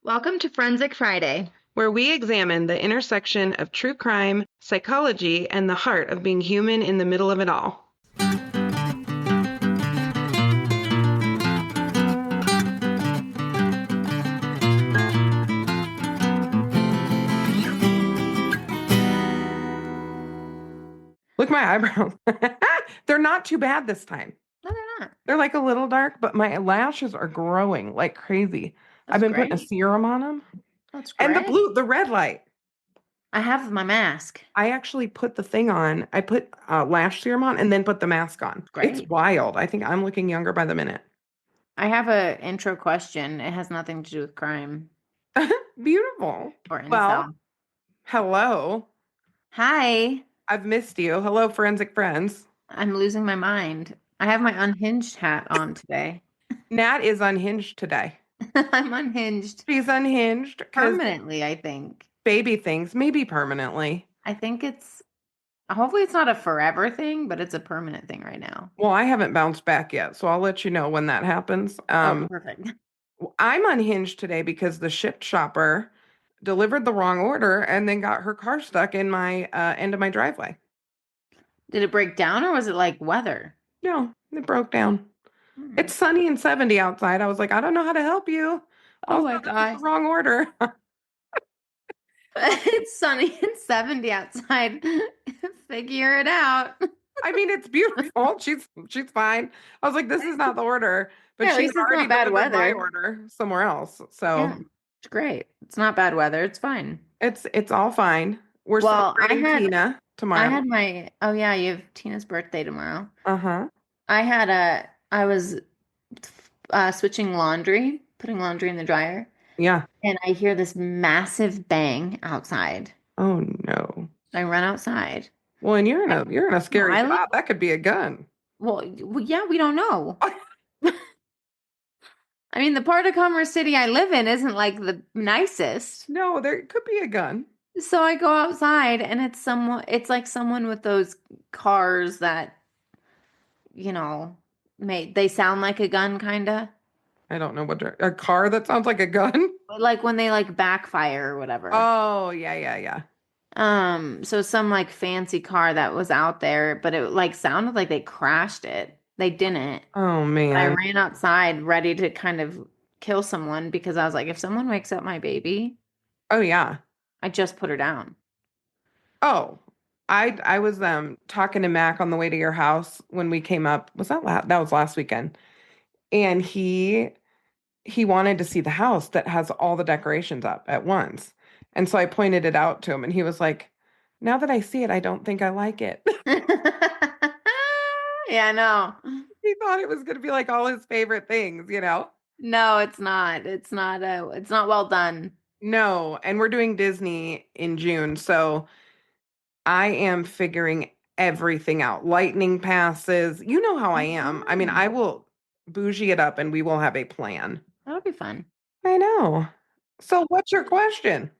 Welcome to Forensic Friday. Where we examine the intersection of true crime, psychology, and the heart of being human in the middle of it all. Look at my eyebrows. They're not too bad this time. No, they're not. They're like a little dark, but my lashes are growing like crazy. I've been putting a serum on them. That's And great. the red light. I have my mask. I actually put the thing on. I put lash serum on and then put the mask on. It's Great. wild. I think I'm looking younger by the minute. I have an intro question. It has nothing to do with crime Beautiful. or Well, incel. hello. Hi. I've missed you. Hello, forensic friends. I'm losing my mind. I have my unhinged hat on today. Nat is unhinged today. I'm unhinged She's unhinged because permanently, I think. baby things, maybe permanently. I think hopefully it's not a forever thing, but it's a permanent thing right now. Well, I haven't bounced back yet, so I'll let you know when that happens. Oh, perfect. I'm unhinged today because the shipped shopper delivered the wrong order and then got her car stuck in my end of my driveway. Did it break down or was it like weather? No, it broke down. Hmm. It's sunny and 70 outside. I was like, I don't know how to help you. Oh Also, my this is gosh. the wrong order. It's sunny and 70 outside. Figure it out. I mean, it's beautiful. She's fine. I was like, this is not the order, but Yeah, at she had least it's already not bad delivered my weather. order somewhere else. So Yeah, it's great. It's not bad weather. It's fine. it's all fine. We're Well, celebrating Tina I tomorrow. had my oh yeah, you have Tina's birthday tomorrow. Uh-huh. I was switching laundry, putting laundry in the dryer, Yeah. and I hear this massive bang outside. Oh no. I run outside. Well, and I, you're in a no, scary I live spot. That could be a gun. yeah, we don't know. I mean, the part of Commerce City I live in isn't like the nicest. No, there could be a gun. So I go outside and it's like someone with those cars that, they sound like a gun kinda. I don't know a car that sounds like a gun. Like when they like backfire or whatever. Oh, yeah, yeah, yeah. So some like fancy car that was out there, but it like sounded like they crashed it. They didn't. Oh I man. ran outside ready to kind of kill someone because I was like, if someone wakes up my baby, Oh yeah. I just put her down. Oh, I was talking to Mac on the way to your house when we came up. Was that was last weekend. And he wanted to see the house that has all the decorations up at once. And so I pointed it out to him and he was like, "Now that I see it, I don't think I like it." Yeah, no. He thought it was going to be like all his favorite things. No, it's not. It's not well done. No, and we're doing Disney in June, so I am figuring everything out. Lightning passes. You know how I am. I mean, I Oh, will bougie it up and we will have a plan. that'll be fun. I know. So what's your question?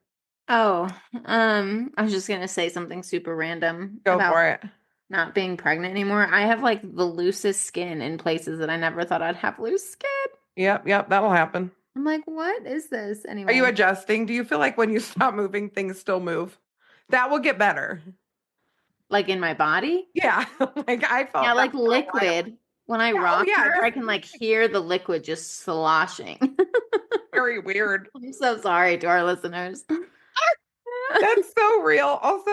Oh, I was just gonna say something super random Go about for it. not being pregnant anymore. I have like the loosest skin in places that I never thought I'd have loose skin. Yep, yep, that'll happen. I'm like, what is this? Are you Anyway, adjusting? Do you feel like when you stop moving, things still move? That will get better. like in my body? Yeah, like I Yeah, felt that like for a while. liquid. When I Yeah, oh rock yeah, her, just I can like hear the liquid just sloshing. very weird. I'm so sorry to our listeners. That's so real. Also,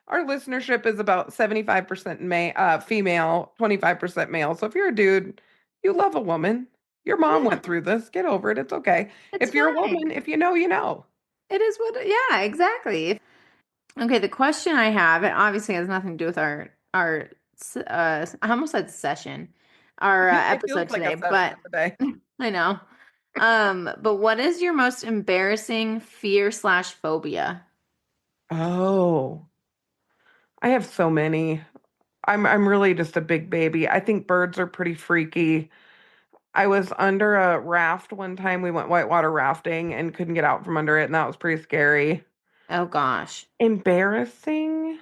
our listenership is about 75% female, 25% male. So if you're a dude, you love a woman. Your mom Yeah, went through this. Get over it. It's okay. it's If you're a fine. woman, if you know, you know. It is yeah, exactly. Okay, the question I have, it obviously has nothing to do with I almost said session, our It feels episode like a today, session but today. I know. But what is your most embarrassing fear slash phobia? Oh, I have so many. I'm really just a big baby. I think birds are pretty freaky. I was under a raft one time. We went whitewater rafting and couldn't get out from under it, and that was pretty scary. Oh gosh. Embarrassing?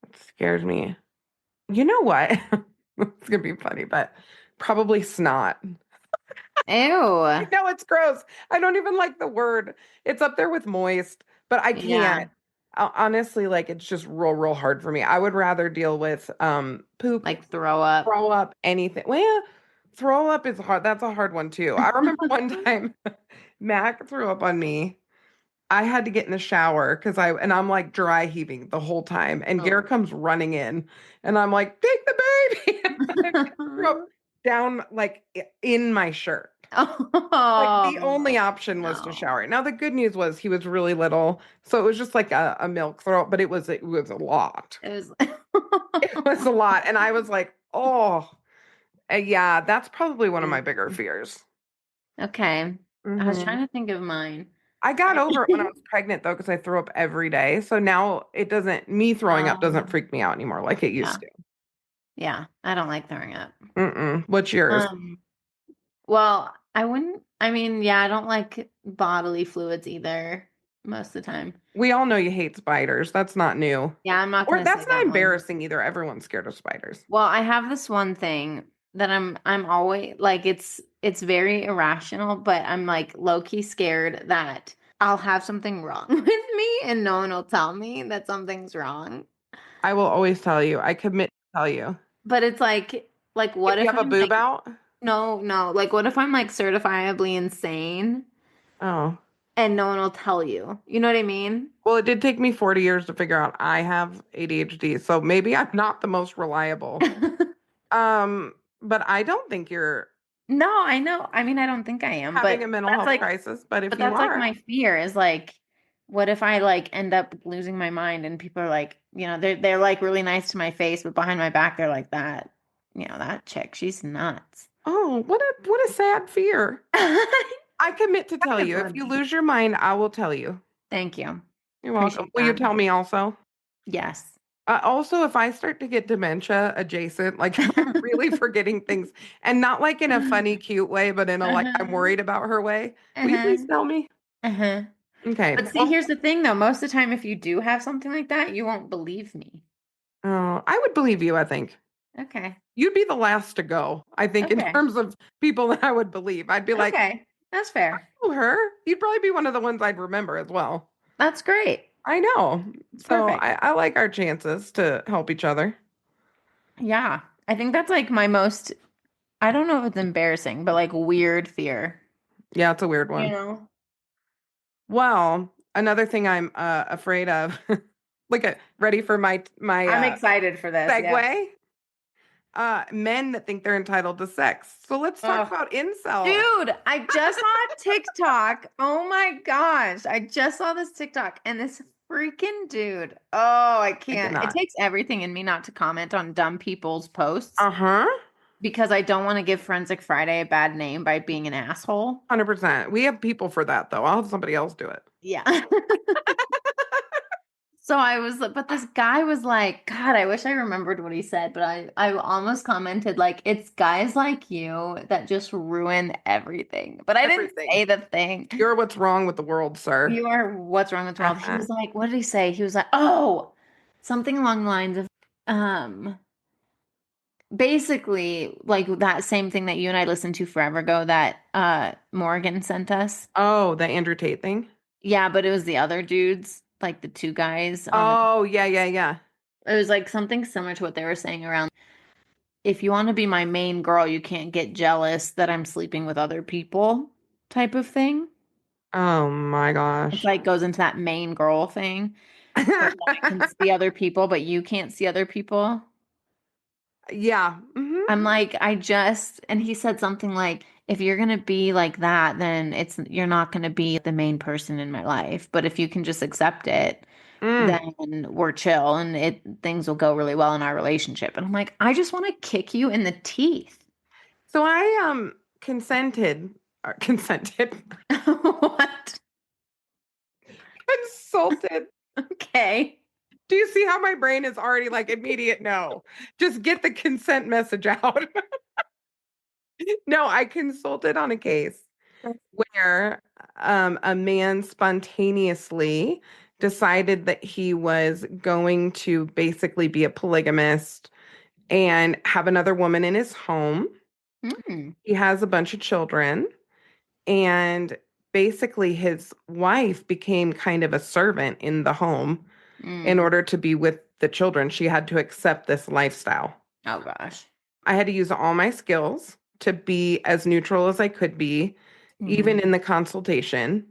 It scares me. You know what? It's gonna be funny, but probably snot. Ew. I know it's gross. I don't even like the word. It's up there with moist, but I can't. Yeah. Honestly, like it's just real hard for me. I would rather deal with poop, Like throw up. throw up, anything. Well, throw up is hard. That's a hard one too. I remember one time Mac threw up on me. I had to get in the shower because I'm like dry heaving the whole time. And Oh. Garrett comes running in and I'm like, take the baby. And I threw up down like in my shirt. Like the Oh, only option was to no. shower. Now the good news was he was really little, so it was just like a milk throw, but it was a lot. It was It was a lot. And I was like, oh, yeah, that's probably one of my bigger Mm. fears. Okay. I was Hmm trying to think of mine. I got over it when I was pregnant though, because I threw up every day. So now me throwing up doesn't Um, freak me out anymore like it yeah. used to. Yeah. I don't like throwing up. What's yours? Um, well, I wouldn't, I mean, yeah, I don't like bodily fluids either most of the time. We all know you hate spiders. That's not new. Yeah, I'm not Or gonna say that's not that one. embarrassing either. Everyone's scared of spiders. Well, I have this one thing that I'm always like it's very irrational, but I'm like low key scared that I'll have something wrong with me and no one will tell me that something's wrong. I will always tell you. I commit to tell you. But it's like If what you if have a I'm boob like out, no, like what if I'm like certifiably insane oh. and no one will tell you? You know what I mean? Well, it did take me 40 years to figure out I have ADHD, so maybe I'm not the most reliable. But I don't think you're No, I know. I mean, I don't think I am, having a mental that's health like crisis, but if but you that's like are, my fear is like, what if I like end up losing my mind and people are like, they're like really nice to my face, but behind my back they're like that, that chick, she's nuts. oh, what a sad fear. I commit to tell Kind of you. If you funny. lose your mind, I will tell you. Thank you. You're welcome. Appreciate Will you that. tell me also? Yes. Also, if I start to get dementia adjacent, like if I'm really forgetting things and not like in a funny, cute way, but in a like I'm Uh-huh. worried about her way, will you Uh-huh. please tell me? Uh-huh. Okay. But see, Well, here's the thing though. Most of the time, if you do have something like that, you won't believe me. I would believe you, I think. Okay. You'd be the last to go, I think, in Okay. terms of people that I would believe. I'd be like, Okay. That's fair. oh, her. You'd probably be one of the ones I'd remember as well. That's great. I know. It's So perfect. I like our chances to help each other. Yeah. I think that's like my most, I don't know if it's embarrassing, but like weird fear. Yeah, it's a weird You one. know? Well, another thing I'm afraid of. Look at ready for my I'm excited for this. Yep. segue. Men that think they're entitled to sex. So let's talk Oh, about incels. dude, I just saw a TikTok. Oh my gosh. I just saw this TikTok and this freaking dude. Oh, I I can't. It cannot. takes everything in me not to comment on dumb people's posts Uh-huh. because I don't want to give Forensic Friday a bad name by being an asshole. 100%. We have people for that though. I'll have somebody else do it. Yeah. So but this guy was like, God, I wish I remembered what he said, but I almost commented like, it's guys like you that just ruin everything. But I didn't Everything. say the thing. You're what's wrong with the world, sir. You are what's wrong with the world. He Uh-huh. was like, what did he say? He was like, oh, something along the lines of, um, basically like that same thing that you and I listened to forever ago that Morgan sent us. Oh, the Andrew Tate thing. Yeah, but it was the other dudes, like the two guys on the Oh, yeah. it was like something similar to what they were saying around if you want to be my main girl, you can't get jealous that I'm sleeping with other people type of thing. Oh my It's gosh. like goes into that main girl thing where I can see other people, but you can't see other people. Yeah. I'm like, and he said something like, if you're gonna be like that, then you're not gonna be the main person in my life. But if you can just accept it, Mm. then we're chill and things will go really well in our relationship. And I'm like, I just want to kick you in the teeth. So I consented or consented What? consulted. Okay. Do you see how my brain is already like immediate no? Just get the consent message out. No, I consulted on a case where a man spontaneously decided that he was going to basically be a polygamist and have another woman in his home. Hmm. He has a bunch of children. And basically, his wife became kind of a servant in the home in Mm. order to be with the children. She had to accept this lifestyle. Oh gosh. I had to use all my skills to be as neutral as I could be, Hmm. even in the consultation.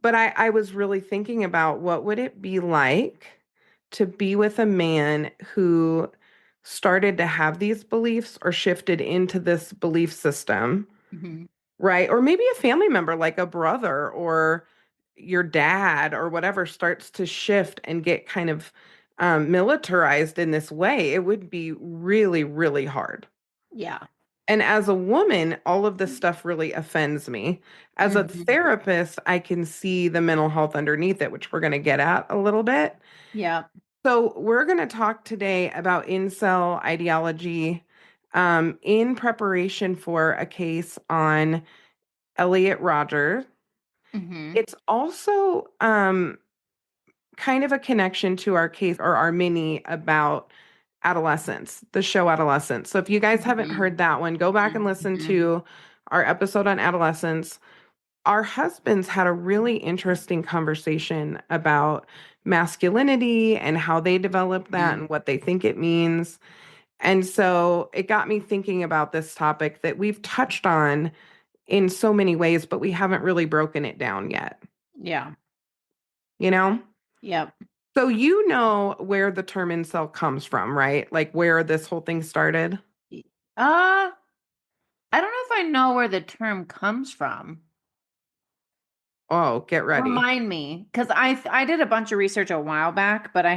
But I was really thinking about what would it be like to be with a man who started to have these beliefs or shifted into this belief system, Hmm. right? Or maybe a family member like a brother or your dad or whatever starts to shift and get kind of militarized in this way. It would be really, really hard. Yeah. And as a woman, all of this stuff really offends me. As a Hmm. therapist, I can see the mental health underneath it, which we're going to get at a little bit. Yeah. So, we're going to talk today about incel ideology in preparation for a case on Elliot Rodgers. Hmm. It's also kind of a connection to our case or our mini about adolescence, the show Adolescence. So if you guys haven't Hmm. heard that one, go back and listen Hmm. to our episode on adolescence. Our husbands had a really interesting conversation about masculinity and how they develop that and what they think it means. And so it got me thinking about this topic that we've touched on in so many ways, but we haven't really broken it down yet, Yeah. you know? Yep. So you know where the term incel comes from, right? Like where this whole thing started? Uh, I don't know if I know where the term comes from. Oh, get ready. Remind me, because I did a bunch of research a while back, but I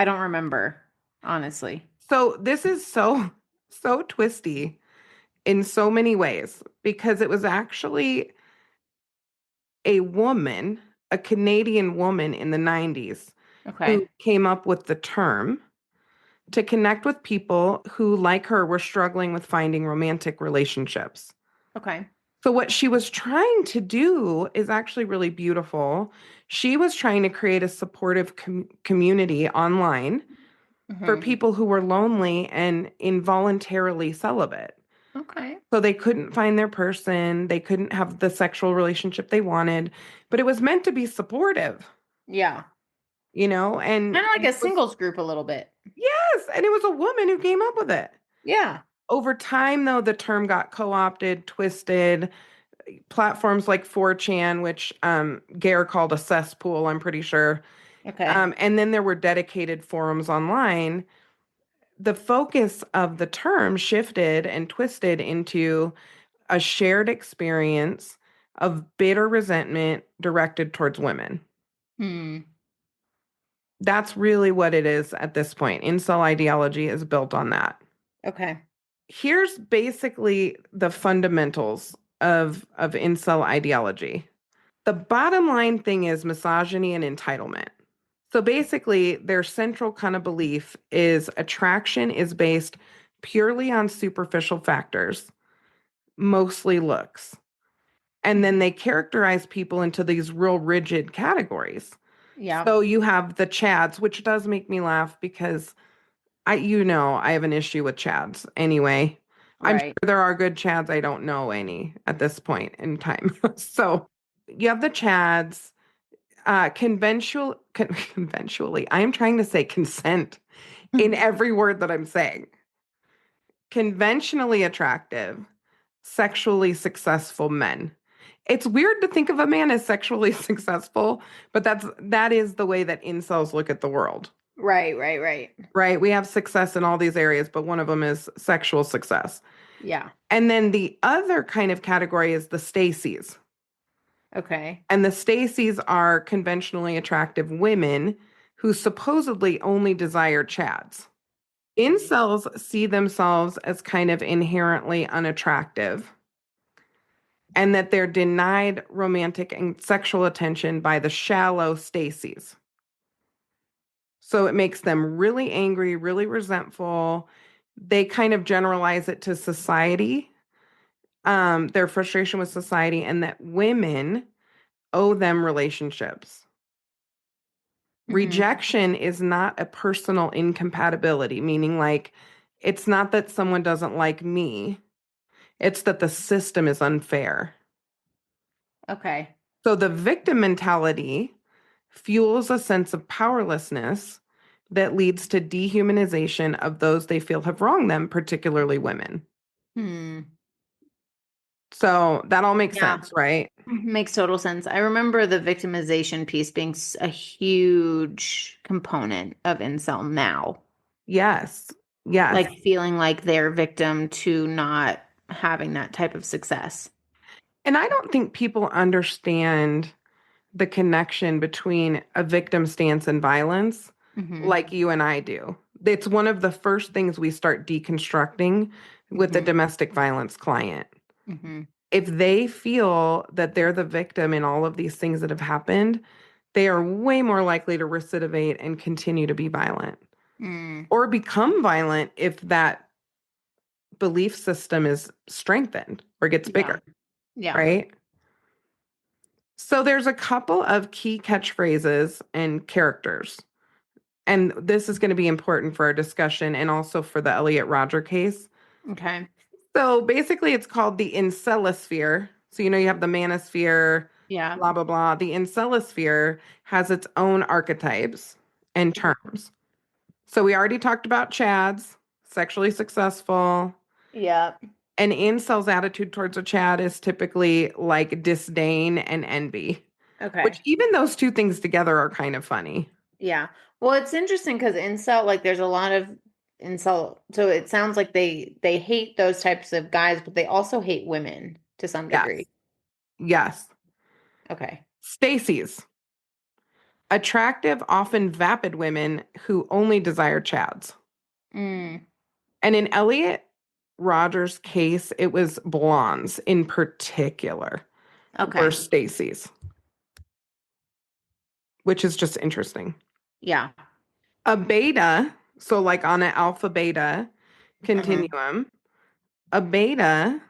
don't remember, honestly. So this is so twisty in so many ways because it was actually a woman, a Canadian woman in the 90s Okay. who came up with the term to connect with people who, like her, were struggling with finding romantic relationships. Okay. So, what she was trying to do is actually really beautiful. She was trying to create a supportive community online for Hmm. people who were lonely and involuntarily celibate. Okay. So, they couldn't find their person, they couldn't have the sexual relationship they wanted, but it was meant to be supportive, Yeah. you know? Kind of like And a it was, singles group a little bit. yes, and it was a woman who came up with it. Yeah. Over time, though, the term got co opted, twisted. Platforms like 4chan, which Gare called a cesspool, I'm pretty sure. Okay. And then there were dedicated forums online. The focus of the term shifted and twisted into a shared experience of bitter resentment directed towards women. Hmm. That's really what it is at this point. Incel ideology is built on that. Okay. Here's basically the fundamentals of incel ideology. The bottom line thing is misogyny and entitlement. So basically, their central kind of belief is attraction is based purely on superficial factors, mostly looks. And then they characterize people into these real rigid categories. Yeah. So you have the Chads, which does make me laugh because I have an issue with Chads anyway. I'm sure Right. there are good Chads. I don't know any at this point in time. So you have the Chads. Conventionally, I am trying to say consent in every word that I'm saying. Conventionally attractive, sexually successful men. It's weird to think of a man as sexually successful, but that is the way that incels look at the world, Right. Right. Right. right? We have success in all these areas, but one of them is sexual success. Yeah. And then the other kind of category is the Stacys. Okay. And the Stacys are conventionally attractive women who supposedly only desire Chads. Incels see themselves as kind of inherently unattractive and that they're denied romantic and sexual attention by the shallow Stacys. So it makes them really angry, really resentful. They kind of generalize it to society, their frustration with society, and that women owe them relationships. Hmm. Rejection is not a personal incompatibility, meaning like it's not that someone doesn't like me, it's that the system is unfair. Okay. So the victim mentality fuels a sense of powerlessness that leads to dehumanization of those they feel have wronged them, particularly women. Hmm. So that all makes Yeah. sense, right? Makes total sense. I remember the victimization piece being a huge component of incel now. Yes. Yes. Like feeling like they're victim to not having that type of success. And I don't think people understand the connection between a victim stance and violence Hmm. like you and I do. It's one of the first things we start deconstructing with a Hmm. domestic violence client. Hmm. If they feel that they're the victim in all of these things that have happened, they are way more likely to recidivate and continue to be violent Mm. or become violent if that belief system is strengthened or gets Yeah. bigger, Yeah. right? So there's a couple of key catchphrases and characters. And this is going to be important for our discussion and also for the Elliot Rodger case. Okay. So basically, it's called the incelosphere. So, you have the manosphere, Yeah. blah, blah, blah. The incelosphere has its own archetypes and terms. So, we already talked about Chad's sexually successful. Yeah. An incel's attitude towards a Chad is typically like disdain and envy, which Okay. even those two things together are kind of funny. Yeah. Well, it's interesting because incel, like, there's a lot of incel. So it sounds like they hate those types of guys, but they also hate women to some degree. Yes. Yes. Okay. Stacy's attractive, often vapid women who only desire Chads. Mm. And in Elliot Rogers' case, it was blondes in particular were Okay. Stacy's, which is just interesting. Yeah. A beta, so like on an alpha beta Uh-huh. continuum, a beta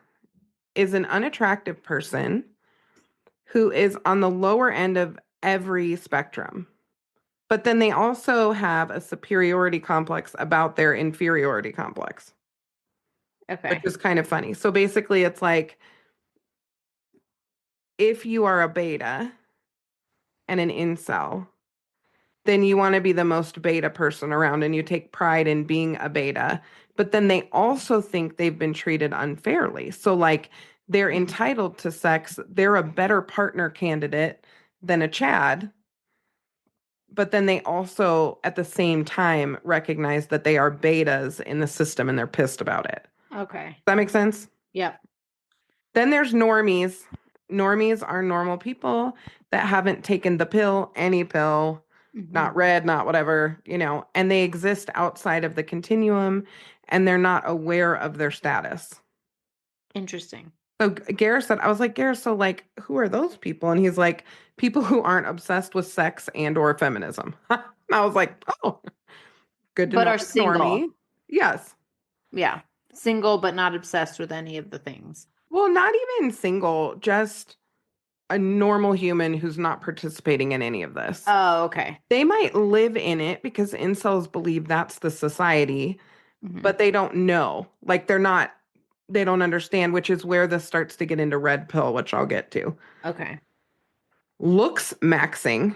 is an unattractive person who is on the lower end of every spectrum. But then they also have a superiority complex about their inferiority complex, which Okay. is kind of funny. So basically, it's like if you are a beta and an incel, then you want to be the most beta person around and you take pride in being a beta. But then they also think they've been treated unfairly. So, like, they're Mhm. entitled to sex, they're a better partner candidate than a Chad. But then they also, at the same time, recognize that they are betas in the system and they're pissed about it. Okay. Does that make sense? Yep. Then there's normies. Normies are normal people that haven't taken the pill, any pill, not Hmm. red, not whatever, and they exist outside of the continuum and they're not aware of their status. Interesting. So Gareth said, I was like, Gareth, so like, who are those people? And he's like, people who aren't obsessed with sex and or feminism. And I was like, oh, good to But know are it's normie. single. Yes. Yeah. Single, but not obsessed with any of the things. Well, not even single, just a normal human who's not participating in any of this. Oh, okay. They might live in it because incels believe that's the society, Hmm. but they don't know. Like they don't understand, which is where this starts to get into red pill, which I'll get to. Okay. Looks maxing,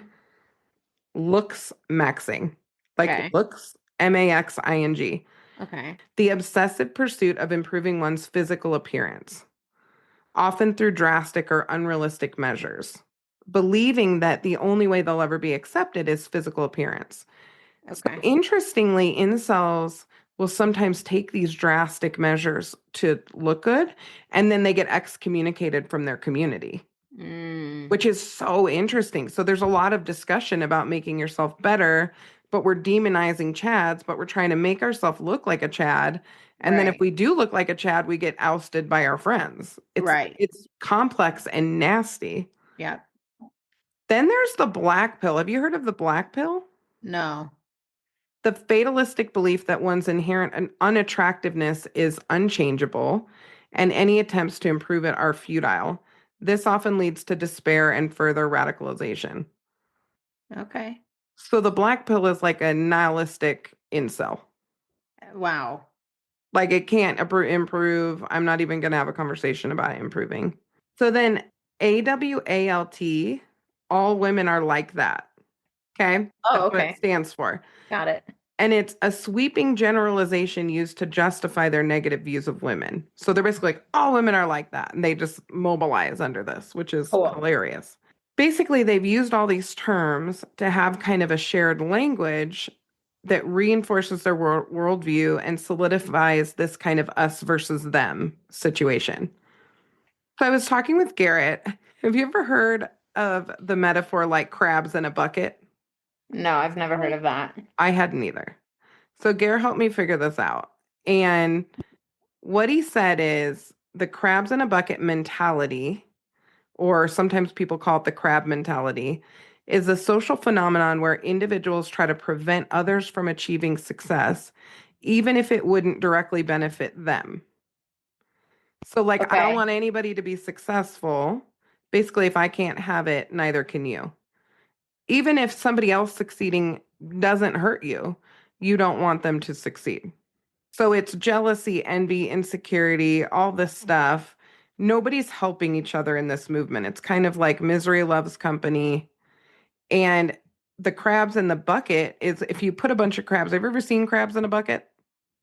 looks maxing, like Okay. looks, maxing. Okay. The obsessive pursuit of improving one's physical appearance, often through drastic or unrealistic measures, believing that the only way they'll ever be accepted is physical appearance. So Okay. interestingly, incels will sometimes take these drastic measures to look good, and then they get excommunicated from their community, Mm. which is so interesting. So there's a lot of discussion about making yourself better, but we're demonizing Chads, but we're trying to make ourselves look like a Chad. And then if Right. we do look like a Chad, we get ousted by our friends. It's Right. it's complex and nasty. Yep. Then there's the black pill. Have you heard of the black pill? No. The fatalistic belief that one's inherent unattractiveness is unchangeable and any attempts to improve it are futile. This often leads to despair and further radicalization. Okay. So the black pill is like a nihilistic incel. Wow. Like it can't improve. I'm not even going to have a conversation about improving. So then AWALT, all women are like that. Okay. Oh, That's what it okay. stands for. Got it. And it's a sweeping generalization used to justify their negative views of women. So they're basically like, all women are like that. And they just mobilize under this, which is Cool. hilarious. Basically, they've used all these terms to have kind of a shared language that reinforces their worldview and solidifies this kind of us versus them situation. So I was talking with Garrett. Have you ever heard of the metaphor like crabs in a bucket? No, I've never heard of that. I hadn't either. So Garrett helped me figure this out. And what he said is the crabs in a bucket mentality, or sometimes people call it the crab mentality, is a social phenomenon where individuals try to prevent others from achieving success, even if it wouldn't directly benefit them. So, like, I don't Okay. want anybody to be successful. Basically, if I can't have it, neither can you. Even if somebody else succeeding doesn't hurt you, you don't want them to succeed. So it's jealousy, envy, insecurity, all this stuff. Nobody's helping each other in this movement. It's kind of like misery loves company. And the crabs in the bucket is if you put a bunch of crabs, have you ever seen crabs in a bucket?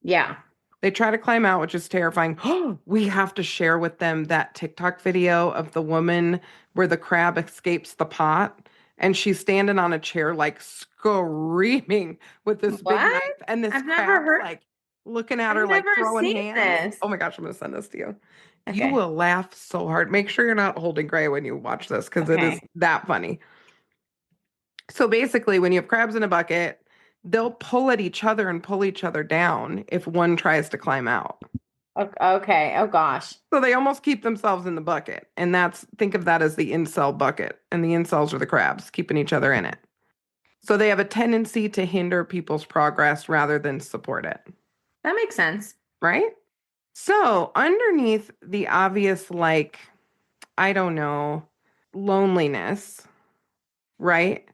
Yeah. They try to climb out, which is terrifying. We have to share with them that TikTok video of the woman where the crab escapes the pot and she's standing on a chair, like screaming with this big What? knife, and this I've never crab's heard. like looking at I've her, like never throwing seen hands. this. Oh my gosh, I'm gonna send this to you. You Okay. will laugh so hard. Make sure you're not holding Gray when you watch this because it is Okay. that funny. So basically, when you have crabs in a bucket, they'll pull at each other and pull each other down if one tries to climb out. Okay. Oh gosh. So they almost keep themselves in the bucket. And think of that as the incel bucket. And the incels are the crabs keeping each other in it. So they have a tendency to hinder people's progress rather than support it. That makes sense. Right? So underneath the obvious, like, I don't know, loneliness, right?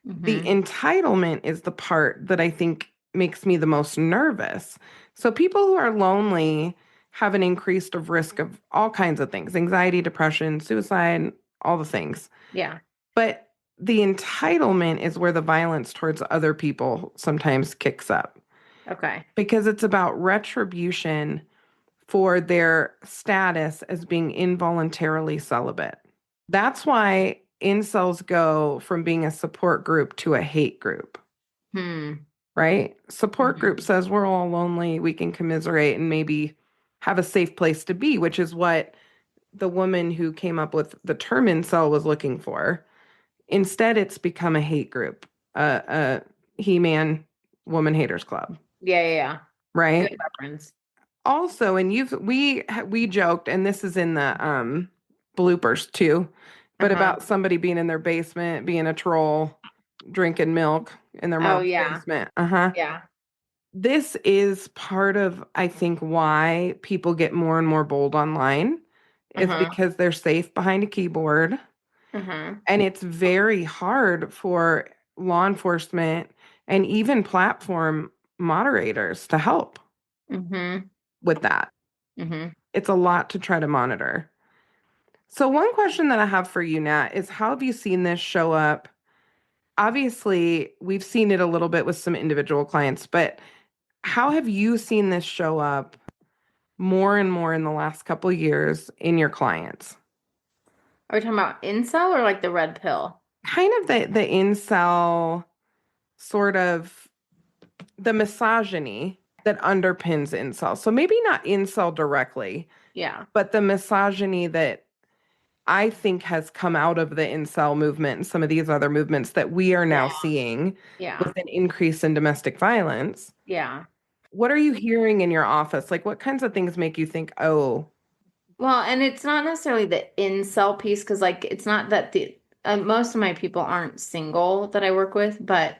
The Hmm. entitlement is the part that I think makes me the most nervous. So people who are lonely have an increased of risk of all kinds of things, anxiety, depression, suicide, all the things. Yeah. But the entitlement is where the violence towards other people sometimes kicks up Okay. because it's about retribution for their status as being involuntarily celibate. That's why incels go from being a support group to a hate group, Hmm. right? Support group Hmm. says we're all lonely, we can commiserate and maybe have a safe place to be, which is what the woman who came up with the term incel was looking for. Instead, it's become a hate group, a He-Man woman haters club, Yeah. Yeah. Yeah. right? Good reference. Also, and we joked, and this is in the bloopers too, but Uh-huh. about somebody being in their basement, being a troll, drinking milk in their Oh mom's yeah. basement. Uh-huh. Yeah. This is part of, I think, why people get more and more bold online is Uh-huh. because they're safe behind a keyboard. Uh-huh. And it's very hard for law enforcement and even platform moderators to help Mm-hmm. with that. Mm-hmm. It's a lot to try to monitor. So, one question that I have for you, Nat, is how have you seen this show up? Obviously, we've seen it a little bit with some individual clients, but how have you seen this show up more and more in the last couple of years in your clients? Are we talking about incel or like the red pill? Kind of the incel sort of the misogyny that underpins incel. So maybe not incel directly, Yeah. but the misogyny that I think has come out of the incel movement and some of these other movements that we are now Yeah. seeing Yeah. with an increase in domestic violence. Yeah. What are you hearing in your office? Like, what kinds of things make you think, oh, Well, and it's not necessarily the incel piece because, like, it's not that the most of my people aren't single that I work with, but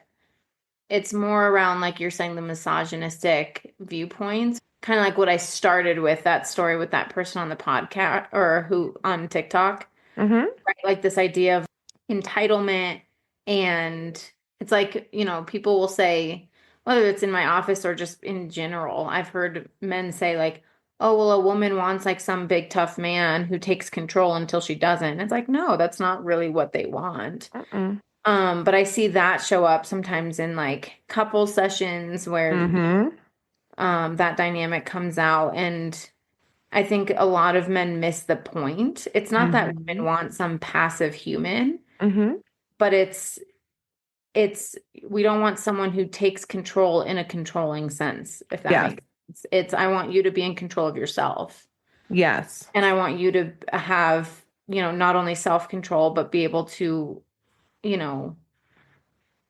it's more around, like you're saying, the misogynistic viewpoints. Kind of like what I started with that story with that person on the podcast or who on TikTok, mm-hmm, right? Like this idea of entitlement. And it's like, people will say, whether it's in my office or just in general, I've heard men say, like, oh, well, a woman wants like some big tough man who takes control until she doesn't. It's like, no, that's not really what they want. Mm-mm. But I see that show up sometimes in like couple sessions where Mm-hmm. that dynamic comes out. And I think a lot of men miss the point. It's not that Mm-hmm. women want some passive human, Mm-hmm. but it's we don't want someone who takes control in a controlling sense, if that Yes. makes sense. It's I want you to be in control of yourself. Yes. And I want you to have, not only self-control, but be able to, you know,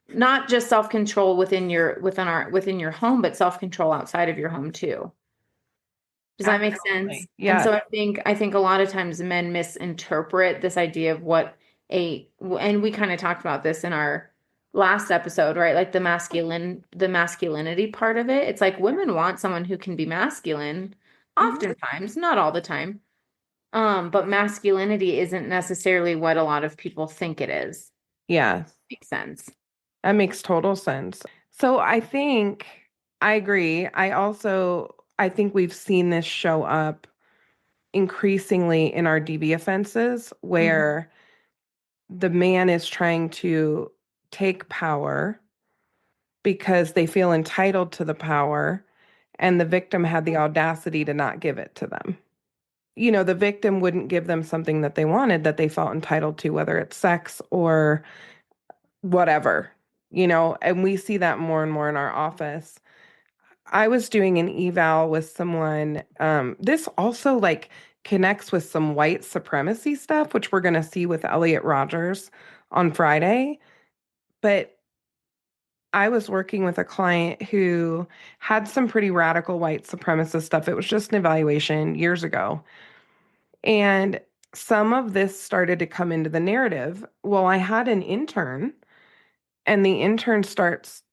not just self-control within your home, but self-control outside of your home too. Does that make sense? Absolutely. And Yes. so I think a lot of times men misinterpret this idea of what and we kind of talked about this in our last episode, right? Like the masculinity part of it. It's like women want someone who can be masculine, Mm-hmm. oftentimes, not all the time. But masculinity isn't necessarily what a lot of people think it is. Yes. Makes sense. That makes total sense. So I think I agree. I think we've seen this show up increasingly in our DV offenses Mhm. where the man is trying to take power because they feel entitled to the power, and the victim had the audacity to not give it to them. The victim wouldn't give them something that they wanted that they felt entitled to, whether it's sex or whatever, and we see that more and more in our office. I was doing an eval with someone. This also like connects with some white supremacy stuff, which we're going to see with Elliot Rogers on Friday. But I was working with a client who had some pretty radical white supremacist stuff. It was just an evaluation years ago. And some of this started to come into the narrative. Well, I had an intern, and the intern starts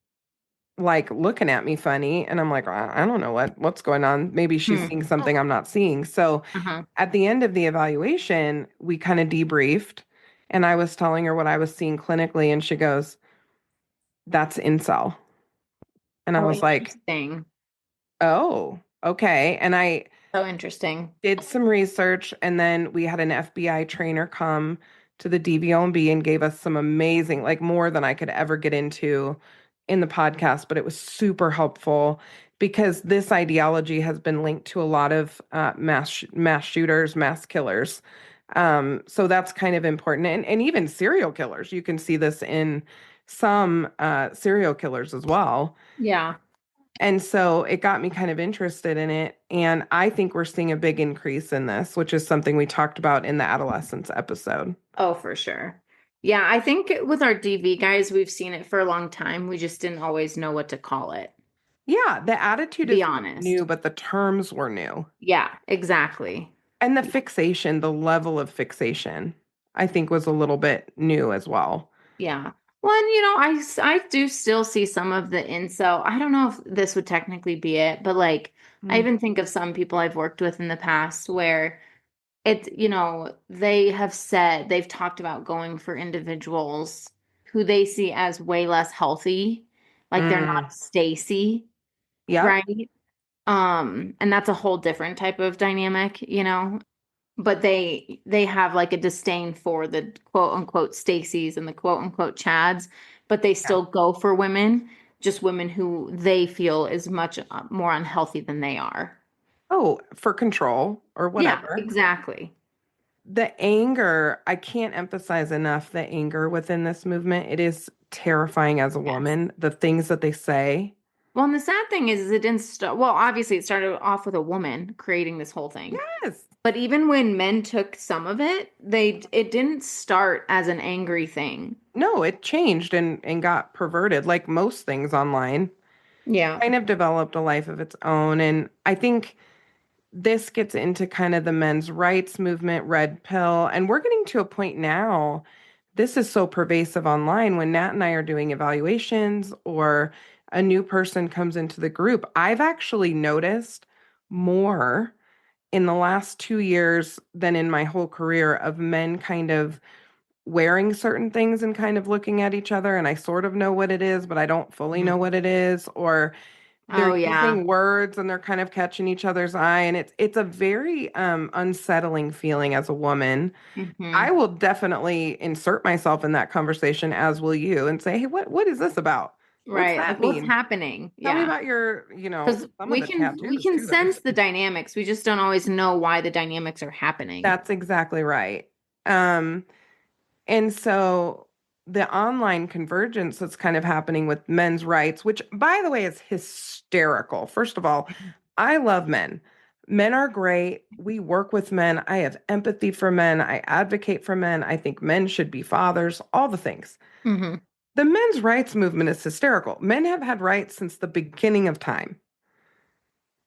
like looking at me funny, and I'm like, I don't know what's going on. Maybe she's Hmm. seeing something I'm not seeing. So Uh-huh. at the end of the evaluation, we kind of debriefed, and I was telling her what I was seeing clinically, and she goes, "That's incel." And I Oh, was like, interesting. "Oh, okay." And I So interesting. did some research, and then we had an FBI trainer come to the DVOMB and gave us some amazing, like more than I could ever get into in the podcast, but it was super helpful because this ideology has been linked to a lot of mass shooters, mass killers. So that's kind of important, and even serial killers. You can see this in some serial killers as well. Yeah. And so it got me kind of interested in it. And I think we're seeing a big increase in this, which is something we talked about in the adolescence episode. Oh, for sure. Yeah, I think with our DV guys, we've seen it for a long time. We just didn't always know what to call it, Yeah, the to attitude be is new, honest. but the terms were new. Yeah, exactly. And the fixation, the level of fixation, I think was a little bit new as well. Yeah. Well, and I do still see some of the incel. I don't know if this would technically be it, but like I Mm. even think of some people I've worked with in the past where they have said they've talked about going for individuals who they see as way less healthy, like they're not Mm. Stacy, Yep. right? And that's a whole different type of dynamic. But they have like a disdain for the quote unquote Stacys and the quote unquote Chads, but they Yeah. still go for women, just women who they feel is much more unhealthy than they are. Oh, for control or Yeah, whatever. exactly. The anger, I can't emphasize enough the anger within this movement. It is terrifying as a Yes. woman, the things that they say. Well, and the sad thing is it didn't start, well, obviously it started off with a woman creating this whole thing. Yes. But even when men took some of it, it didn't start as an angry thing. No, it changed and got perverted like most things online. Yeah. Kind of developed a life of its own. And I think this gets into kind of the men's rights movement, red pill. And we're getting to a point now, this is so pervasive online when Nat and I are doing evaluations or a new person comes into the group. I've actually noticed more in the last 2 years than in my whole career of men kind of wearing certain things and kind of looking at each other. And I sort of know what it is, but I don't fully know Mhm. what it is. Or Oh they're yeah. using words and they're kind of catching each other's eye, and it's a very unsettling feeling as a woman. I Hmm. will definitely insert myself in that conversation, as will you, and say, hey, what is this about? What's Right. Like that what's mean? happening? Tell me Yeah. about your, Because some of we the can we tattoos can too that you're sense the seeing. dynamics. We just don't always know why the dynamics are happening. That's exactly right. Um, and so the online convergence that's kind of happening with men's rights, which by the way is hysterical. First of all, I love men. Men are great. We work with men. I have empathy for men. I advocate for men. I think men should be fathers, all the things. Hmm. The men's rights movement is hysterical. Men have had rights since the beginning of time.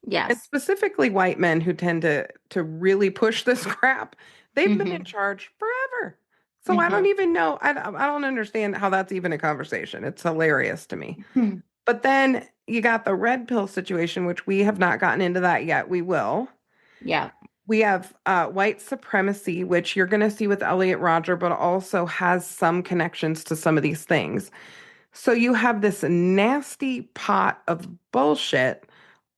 And Yes. specifically white men who tend to really push this crap, they've been in Hmm. charge forever. So I don't Hmm. even know. I don't understand how that's even a conversation. It's hilarious to me. But then you got the red pill situation, which we have not gotten into that yet. We will. Yeah. We have white supremacy, which you're going to see with Elliot Rodger, but also has some connections to some of these things. So you have this nasty pot of bullshit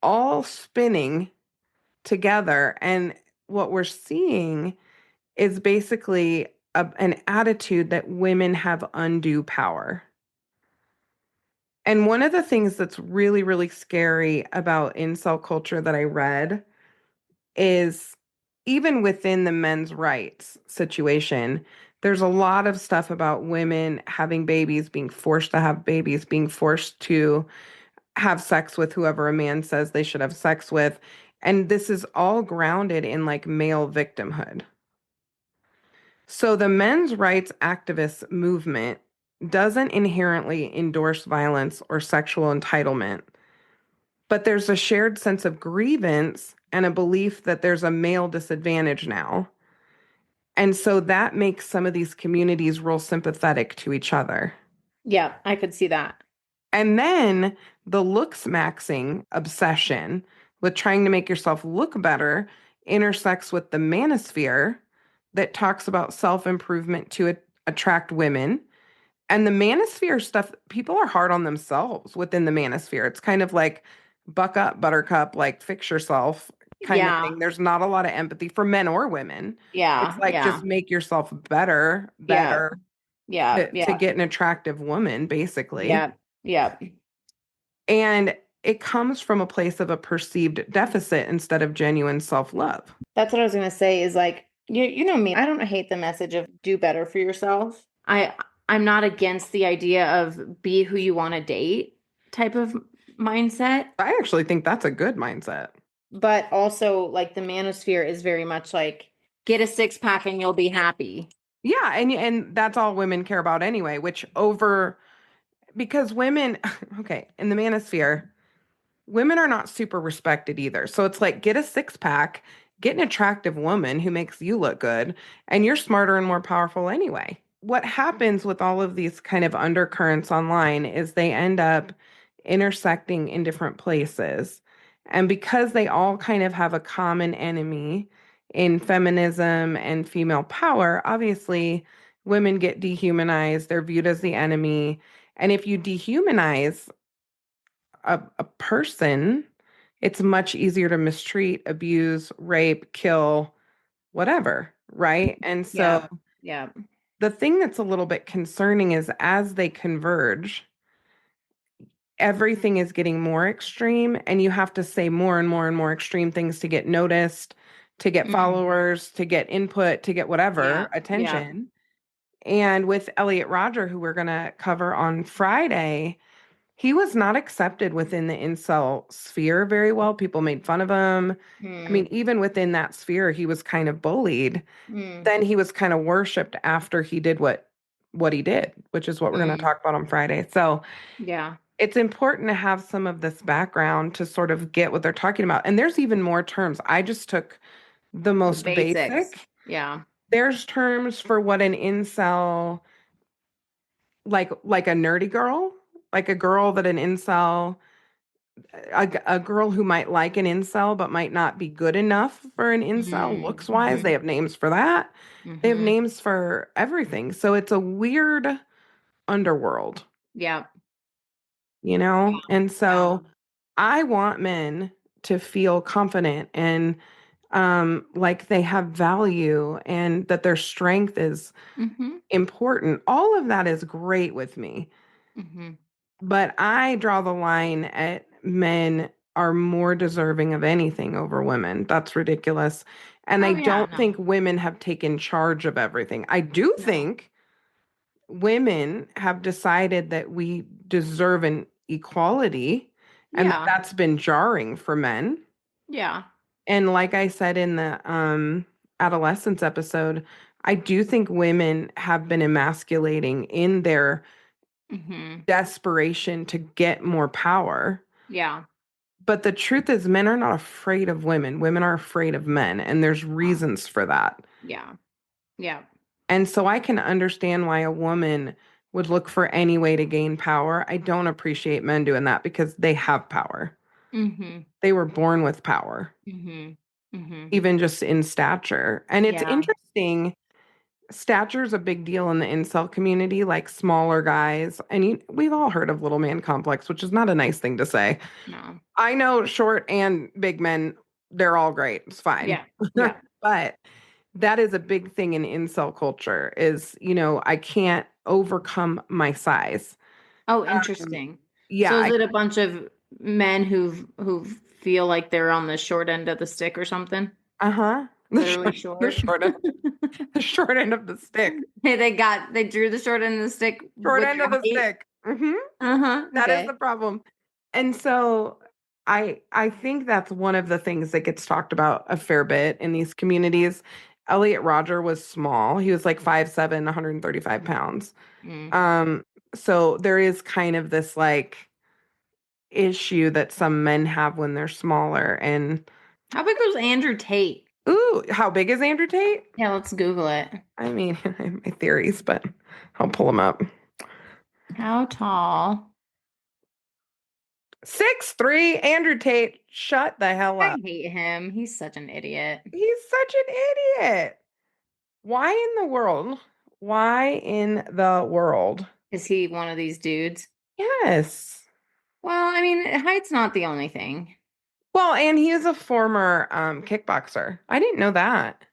all spinning together. And what we're seeing is basically an attitude that women have undue power. And one of the things that's really, really scary about incel culture that I read is even within the men's rights situation, there's a lot of stuff about women having babies, being forced to have babies, being forced to have sex with whoever a man says they should have sex with. And this is all grounded in like male victimhood. So the men's rights activist movement doesn't inherently endorse violence or sexual entitlement, but there's a shared sense of grievance and a belief that there's a male disadvantage now. And so that makes some of these communities real sympathetic to each other. Yeah, I could see that. And then the looks maxing obsession with trying to make yourself look better intersects with the manosphere that talks about self improvement to attract women. And the manosphere stuff, people are hard on themselves within the manosphere. It's kind of like buck up, buttercup, like fix yourself kind of Yeah. thing. There's not a lot of empathy for men or women. It's Yeah. like Yeah. just make yourself better, Yeah. better Yeah. to Yeah. get an attractive woman, basically. Yeah. Yeah. And it comes from a place of a perceived deficit instead of genuine self-love. That's what I was gonna say is like you know me, I don't hate the message of do better for yourself. I'm not against the idea of be who you want to date type of mindset, I actually think that's a good mindset. but also like the manosphere is very much like get a six pack and you'll be happy. Yeah, and that's all women care about anyway, which over because women okay, in the manosphere, women are not super respected either. So it's like get a six pack, get an attractive woman who makes you look good, and you're smarter and more powerful anyway. What happens with all of these kind of undercurrents online is they end up intersecting in different places. And because they all kind of have a common enemy in feminism and female power, obviously women get dehumanized, they're viewed as the enemy. And if you dehumanize a person, it's much easier to mistreat, abuse, rape, kill, whatever, right? And Yeah. so Yeah. the thing that's a little bit concerning is as they converge, everything is getting more extreme, and you have to say more and more and more extreme things to get noticed, to get Mm. followers, to get input, to get Yeah. whatever Yeah. attention. And with Elliot Rodger, who we're going to cover on Friday, he was not accepted within the incel sphere very well. People made fun of him. I mean, Mm. even within that sphere, he was kind of bullied. Mm. Then he was kind of worshipped after he did what he did, which is what we're going to Mm. talk about on Friday. So Yeah. it's important to have some of this background to sort of get what they're talking about. And there's even more terms. I just took the The most basics. basic. Yeah. There's terms for what an incel, like a nerdy girl, like a girl that an incel a girl who might like an incel but might not be good enough for an incel Mm. looks wise. They Hmm. have names for that. They have Hmm. names for everything. So it's a weird underworld, Yeah. you know? And Yeah. so I want men to feel confident and like they have value and that their strength is Mm-hmm. important. All of that is great with me. Mm-hmm. But I draw the line at men are more deserving of anything over women. That's ridiculous. And I Oh yeah, don't think no. women have taken charge of everything. I do No. think women have decided that we deserve an equality and that Yeah. that's been jarring for men. Yeah. And like I said in the adolescence episode, I do think women have been emasculating in their Mm-hmm. desperation to get more power. Yeah. But the truth is, men are not afraid of women. Women are afraid of men, and there's Oh, reasons for that. yeah. Yeah. And so I can understand why a woman would look for any way to gain power. I don't appreciate men doing that because they have power. Mm-hmm. They were born with power, Mm-hmm. Mm-hmm. even just in stature. And it's Yeah. interesting. Stature's a big deal in the incel community, like smaller guys. And we've all heard of little man complex, which is not a nice thing to say. No. I know short and big men, they're all great. It's fine. Yeah. Yeah. But that is a big thing in incel culture is, I can't overcome my size. Oh, Um, interesting. yeah, So is it a bunch of men who feel like they're on the short end of the stick or something? uh-huh. Literally The short. short end, the short end of the stick. Hey, they drew the short end of the stick Short with end of their the height. stick. Uh-huh. That is Okay. the problem. And so I think that's one of the things that gets talked about a fair bit in these communities. Elliot Rodger was small. He was like 5'7", 135 pounds. Mm. Um, so there is kind of this like issue that some men have when they're smaller. And How big was Andrew Tate? ooh, how big is Andrew Tate? Yeah, let's Google it. I mean, I have my theories, but I'll pull them up. How tall? 6'3", Andrew Tate. Shut the hell I up. hate him. He's such an idiot. He's such an idiot. Why in the world? Why in the world? Is he one of these dudes? Yes. Well, I mean, height's not the only thing. Well, and he is a former kickboxer. I didn't know that.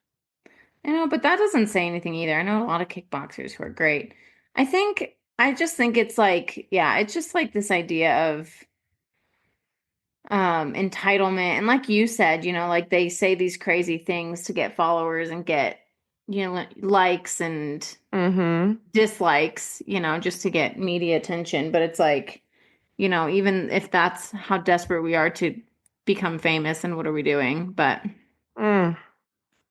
I know, but that doesn't say anything either. I know a lot of kickboxers who are great. I just think it's like, yeah, it's just like this idea of entitlement. And like you said, like they say these crazy things to get followers and get, likes and Mm-hmm. dislikes, just to get media attention. But it's like, even if that's how desperate we are to become famous, and what are we doing? But Mm.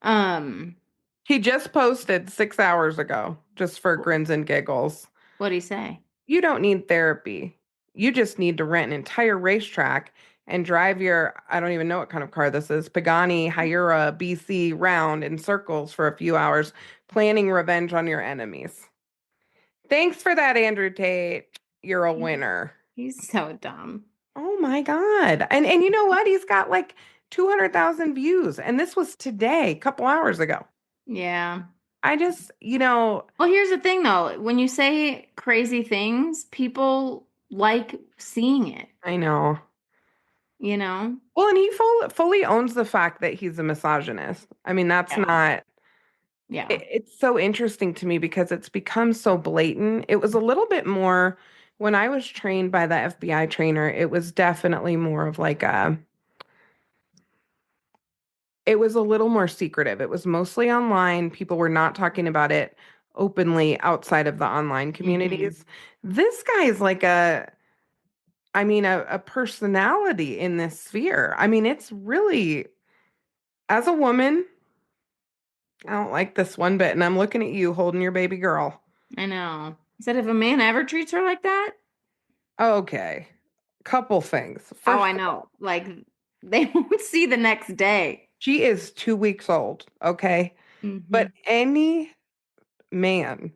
um He just posted 6 hours ago, just for grins and giggles. what'd he say? You don't need therapy. You just need to rent an entire racetrack and drive your, I don't even know what kind of car this is, Pagani Hyura BC round in circles for a few hours, planning revenge on your enemies. Thanks for that, Andrew Tate. You're a winner. He's so dumb. Oh my God. And you know what? He's got like 200,000 views. And this was today, a couple hours ago. Yeah. I just, Well, here's the thing though. When you say crazy things, people like seeing it, I know. you know? Well, and he fully owns the fact that he's a misogynist. I mean, that's Yeah. not, Yeah. it's so interesting to me because it's become so blatant. It was a little bit more when I was trained by the FBI trainer, it was definitely more of like it was a little more secretive. It was mostly online. People were not talking about it openly outside of the online Hmm. communities. This guy is like a personality in this sphere. I mean, it's really, as a woman, I don't like this one bit. And I'm looking at you holding your baby girl. I know. He said if a man ever treats her like that, Okay. Couple things. oh, First I of know. all, Like they won't see the next day. she is 2 weeks old. Okay. Hmm. But any man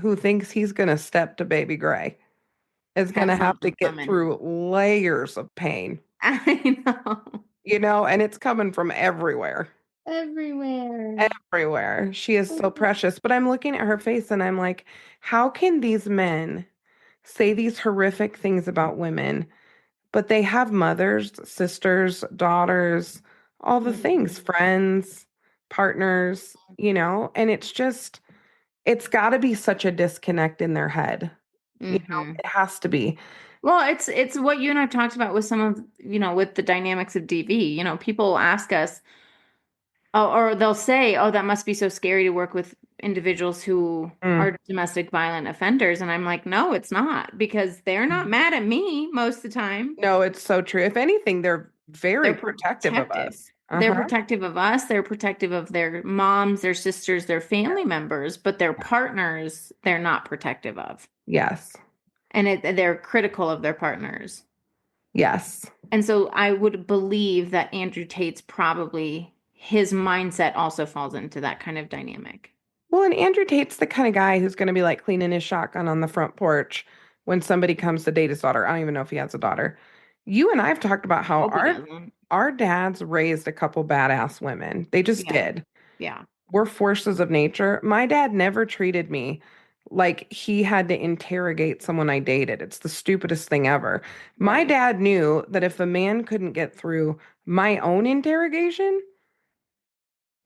who thinks he's going to step to baby Gray is going Has to have to something get coming. through layers of pain, I know. and it's coming from everywhere. Everywhere. Everywhere. She is so precious. But I'm looking at her face and I'm like, how can these men say these horrific things about women, but they have mothers, sisters, daughters, all the things, Mhm. friends, partners, and it's got to be such a disconnect in their head. Mhm. It has to be. Well, it's what you and I've talked about with some of, with the dynamics of DV. People ask us, oh, or they'll say, "Oh, that must be so scary to work with individuals who Mm. are domestic violent offenders." And I'm like, "No, it's not, because they're not mad at me most of the time. No, it's so true. If anything, they're very They're protective of protective. us. They're Uh-huh. protective of us. They're protective of their moms, their sisters, their family members, but their partners, they're not protective of. Yes. And they're critical of their partners. Yes. And so I would believe that Andrew Tate's probably his mindset also falls into that kind of dynamic. Well, and Andrew Tate's the kind of guy who's going to be like cleaning his shotgun on the front porch when somebody comes to date his daughter. I don't even know if he has a daughter. You and I have talked about how Hope he our doesn't. our dads raised a couple badass women. They just Yeah. did. Yeah. We're forces of nature. My dad never treated me like he had to interrogate someone I dated. It's the stupidest thing ever. My Right. dad knew that if a man couldn't get through my own interrogation,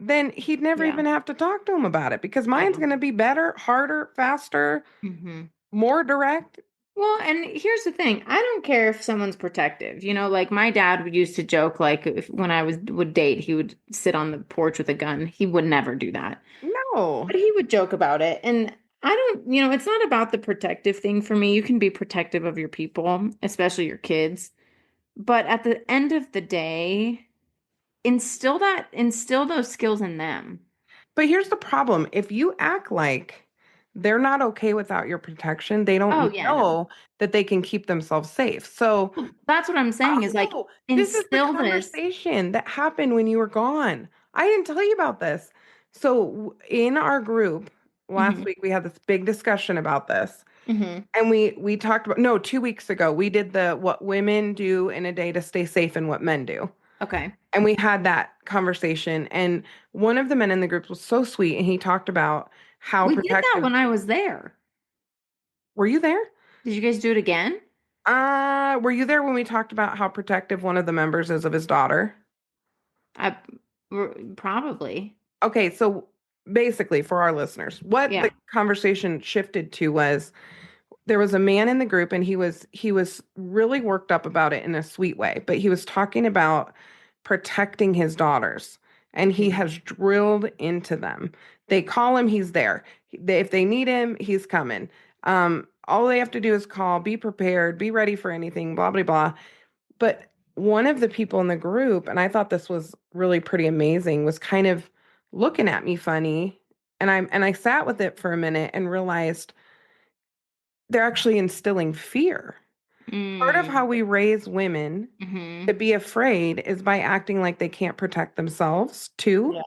then he'd never Yeah. even have to talk to him about it because mine's Yeah. going to be better, harder, faster, Hmm. more direct. Well, and here's the thing. I don't care if someone's protective. Like my dad would used to joke, like when I would date, he would sit on the porch with a gun. He would never do that. No. But he would joke about it. And I don't, it's not about the protective thing for me. You can be protective of your people, especially your kids. But at the end of the day, instill those skills in them. But here's the problem. If you act like they're not okay without your protection, they Oh don't yeah, no. know that they can keep themselves safe. So, Well, that's what I'm saying is like oh, this is the instill this. conversation that happened when you were gone. I didn't tell you about this. So, in our group last Hmm. week, we had this big discussion about this. Hmm. And we talked about, no, 2 weeks ago, we did the what women do in a day to stay safe and what men do. Okay. And we had that conversation. And one of the men in the group was so sweet. And he talked about how We did that protective. when I was there. Were you there? Did you guys do it again? Were you there when we talked about how protective one of the members is of his daughter? I probably. Okay, so basically, for our listeners, what Yeah. the conversation shifted to was there was a man in the group and he was really worked up about it in a sweet way, but he was talking about protecting his daughters and he Hmm. has drilled into them. They call him, he's there. If they need him, he's coming. All they have to do is call, be prepared, be ready for anything, blah blah blah. But one of the people in the group, and I thought this was really pretty amazing, was kind of looking at me funny, and I sat with it for a minute and realized they're actually instilling fear. Part of how Mm. we raise women to Hmm. be afraid is by acting like they can't protect themselves, too, Yeah.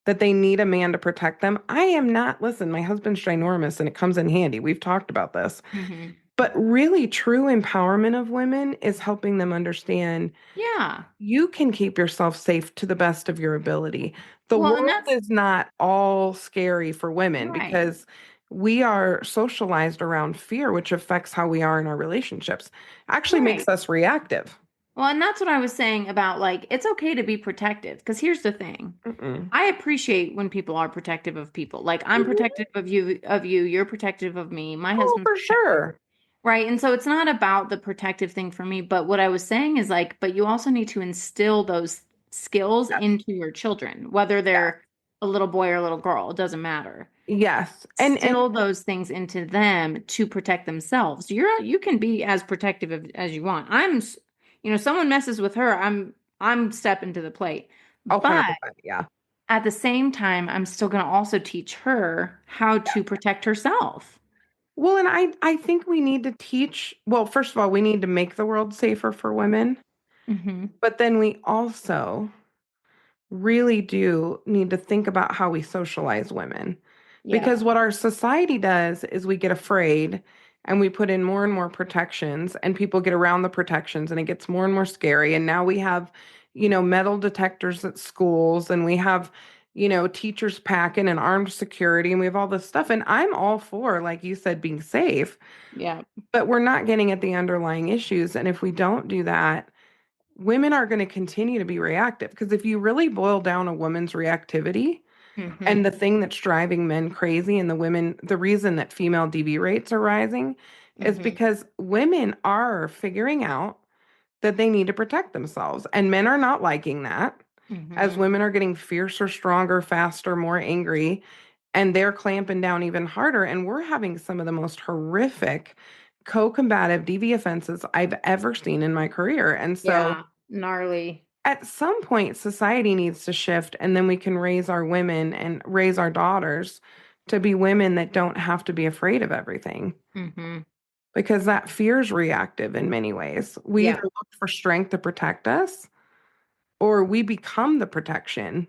that they need a man to protect them. I am not, listen, my husband's ginormous and it comes in handy. We've talked about this. Hmm. But really, true empowerment of women is helping them understand Yeah. you can keep yourself safe to the best of your ability. The Well, and world that's is not all scary for women right. because we are socialized around fear, which affects how we are in our relationships. Actually makes Right. us reactive. Well, and that's what I was saying about like it's okay to be protective because here's the thing. Mm-mm. I appreciate when people are protective of people. Like I'm Mhm. protective of you, you're protective of me, my Oh, husband's for protective. sure. Right. And so it's not about the protective thing for me, but what I was saying is like, but you also need to instill those skills Yes. into your children, whether they're a little boy or a little girl, it doesn't matter. Yes. And Still those things into them to protect themselves. You can be as protective as you want. Someone messes with her, I'm stepping to the plate. oh, But 100%. Yeah. at the same time, I'm still going to also teach her how to protect herself. Well, and I think we need to teach, well, first of all, we need to make the world safer for women, Hmm. but then we also really do need to think about how we socialize women. Yeah. Because what our society does is we get afraid and we put in more and more protections, and people get around the protections, and it gets more and more scary. And now we have, metal detectors at schools, and we have, teachers packing and armed security, and we have all this stuff. And I'm all for, like you said, being safe, Yeah. but we're not getting at the underlying issues. And if we don't do that, women are going to continue to be reactive. Because if you really boil down a woman's reactivity, Mm-hmm. and the thing that's driving men crazy and the reason that female DV rates are rising is Mm-hmm. because women are figuring out that they need to protect themselves. And men are not liking that, as Mm-hmm. women are getting fiercer, stronger, faster, more angry, and they're clamping down even harder. And we're having some of the most horrific co-combative DV offenses I've ever seen in my career. And so Yeah. Gnarly. at some point, society needs to shift, and then we can raise our women and raise our daughters to be women that don't have to be afraid of everything, Mm-hmm. because that fear is reactive in many ways. We either Yeah. look for strength to protect us, or we become the protection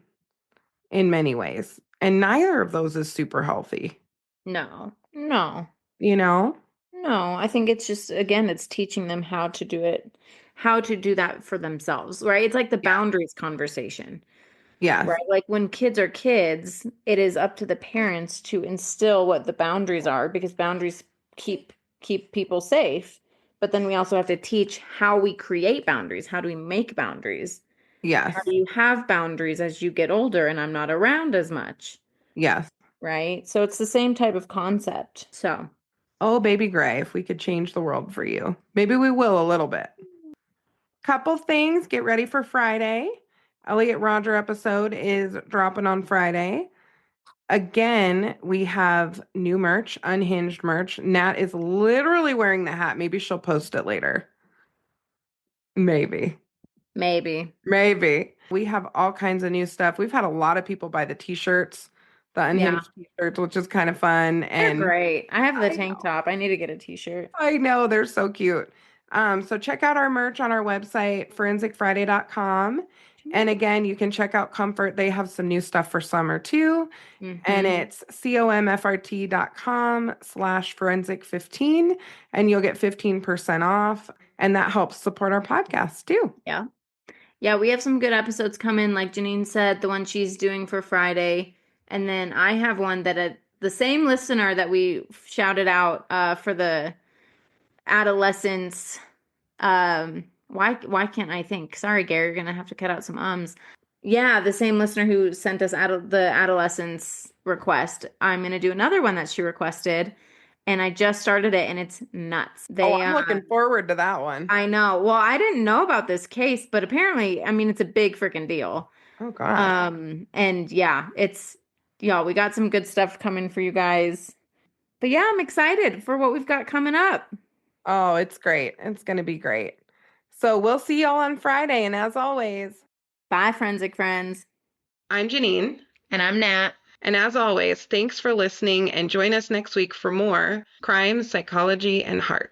in many ways. And neither of those is super healthy, No. No. you know? No. I think it's just, again, it's teaching them how to do it, how to do that for themselves, right? It's like the Yeah. boundaries conversation. Yes. Right. Like when kids are kids, it is up to the parents to instill what the boundaries are because boundaries keep people safe. But then we also have to teach how we create boundaries. How do we make boundaries? How do Yes. you have boundaries as you get older and I'm not around as much? Yes. Right. So it's the same type of concept. So Oh, baby gray, if we could change the world for you. Maybe we will a little bit. Couple things, get ready for Friday. Elliot Roger episode is dropping on Friday. Again, we have new merch, unhinged merch. Nat is literally wearing the hat. Maybe she'll post it later. Maybe. maybe. Maybe. We have all kinds of new stuff. We've had a lot of people buy the t-shirts, the Yeah. unhinged t-shirts, which is kind of fun. They're And great. I have the I tank know. top. I need to get a t-shirt. I know they're so cute. So check out our merch on our website, forensicfriday.com. And again, you can check out Comfort. They have some new stuff for summer too. And Mm-hmm. it's comfrt.com/forensic15. And you'll get 15% off. And that helps support our podcast too. Yeah. Yeah, we have some good episodes coming, like Janine said, the one she's doing for Friday. And then I have one that the same listener that we shouted out for the adolescence. Why can't I think? Sorry, Gary, you're gonna have to cut out some ums. Yeah, the same listener who sent us the adolescence request. I'm gonna do another one that she requested, and I just started it, and it's nuts. Oh, They I'm looking forward to that one. I know. Well, I didn't know about this case, but apparently, I mean, it's a big freaking deal. Oh, gosh. And yeah, y'all, we got some good stuff coming for you guys. But yeah, I'm excited for what we've got coming up. Oh, it's great. It's going to be great. So we'll see y'all on Friday. And as always, Bye, forensic friends. I'm Janine. And I'm Nat. And as always, thanks for listening and join us next week for more crime, psychology, and heart.